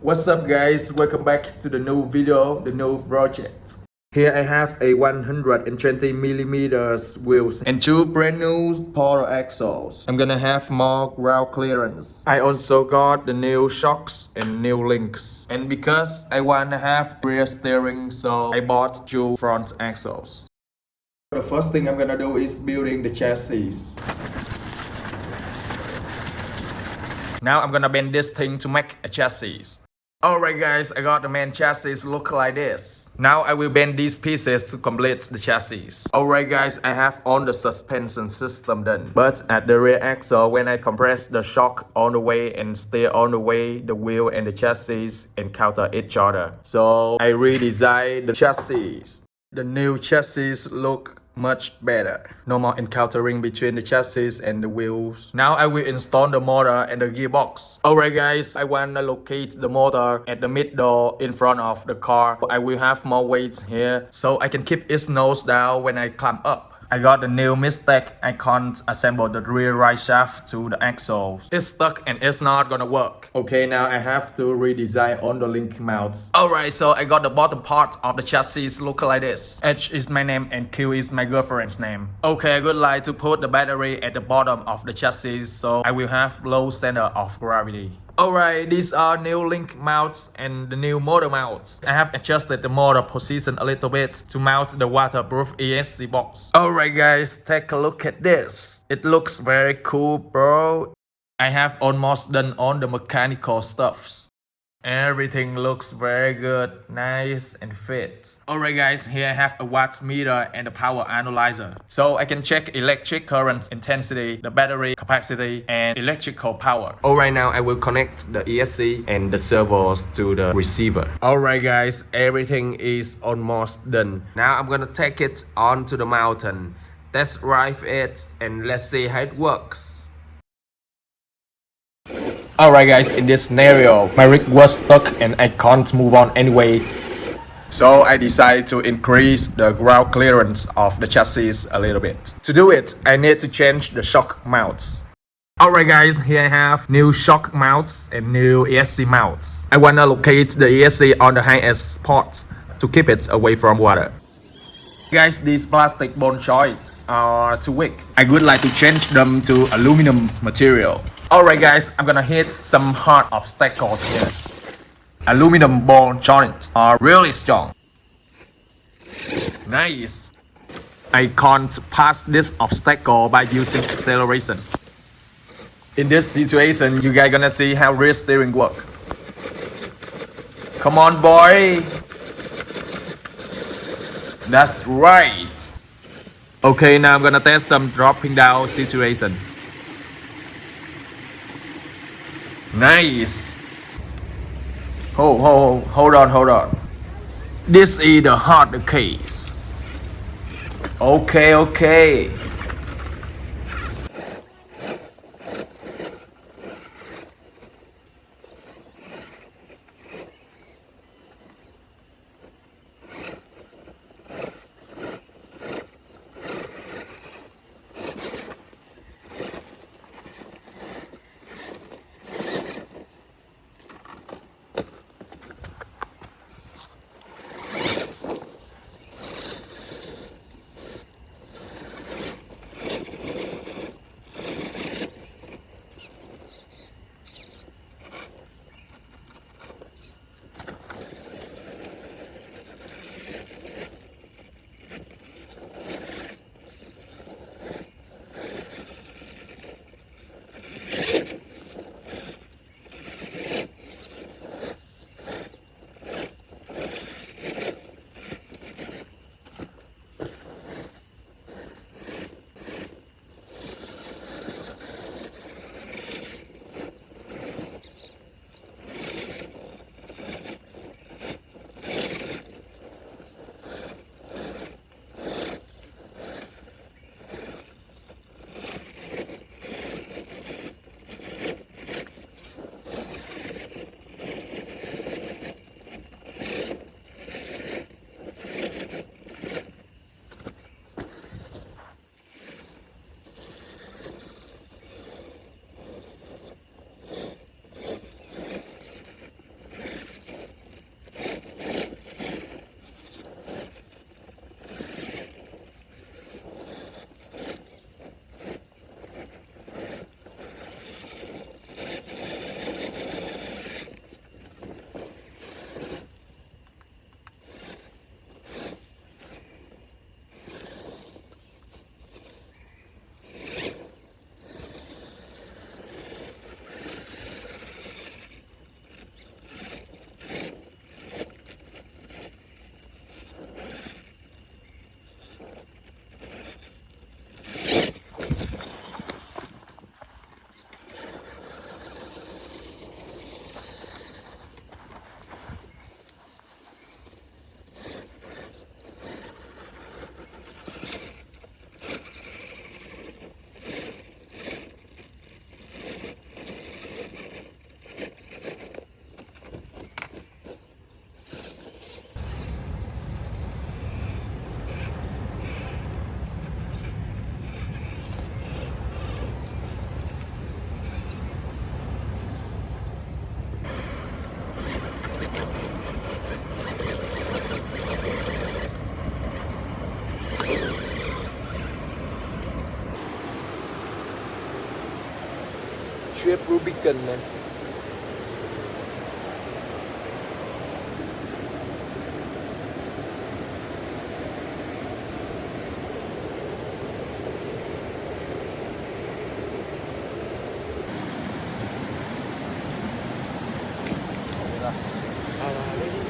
What's up guys, welcome back to the new video, the new project. Here I have a 120mm wheels and two brand new Polo axles. I'm gonna have more ground clearance. I also got the new shocks and new links. And because I wanna have rear steering, so I bought two front axles. The first thing I'm gonna do is building the chassis. Now I'm gonna bend this thing to make a chassis. Alright guys, I got the main chassis look like this. Now I will bend these pieces to complete the chassis. Alright guys, I have all the suspension system done. But at the rear axle, when I compress the shock on the way and steer on the way, the wheel and the chassis encounter each other. So I redesigned the chassis. The new chassis look much better. No more encountering between the chassis and the wheels. Now I will install the motor and the gearbox. Alright guys, I wanna locate the motor at the mid door in front of the car. I will have more weight here so I can keep its nose down when I climb up. I got the new mistake. I can't assemble the rear right shaft to the axle. It's stuck and it's not gonna work. Okay, now I have to redesign on the link mounts. Alright, so I got the bottom part of the chassis look like this. H is my name and Q is my girlfriend's name. Okay, I would like to put the battery at the bottom of the chassis so I will have low center of gravity. Alright, these are new link mounts and the new motor mounts. I have adjusted the motor position a little bit to mount the waterproof ESC box. Alright guys, take a look at this. It looks very cool, bro. I have almost done all the mechanical stuffs. Everything looks very good, nice and fit. Alright guys, here I have a watt meter and a power analyzer. So I can check electric current intensity, the battery capacity and electrical power. Alright, now I will connect the ESC and the servos to the receiver. Alright guys, everything is almost done. Now I'm gonna take it onto the mountain. Test drive it and let's see how it works. Alright guys, in this scenario, my rig was stuck and I can't move on anyway. So I decided to increase the ground clearance of the chassis a little bit. To do it, I need to change the shock mounts. Alright guys, here I have new shock mounts and new ESC mounts. I wanna locate the ESC on the highest spot to keep it away from water. Guys, these plastic bone joints are too weak. I would like to change them to aluminum material. Alright guys, I'm gonna hit some hard obstacles here. Aluminum bone joints are really strong. Nice. I can't pass this obstacle by using acceleration. In this situation, you guys gonna see how rear steering work. Come on boy. That's right. Okay, now I'm gonna test some dropping down situation. Nice. Hold on. This is the harder case. Okay. shape Rubicon man. Đây là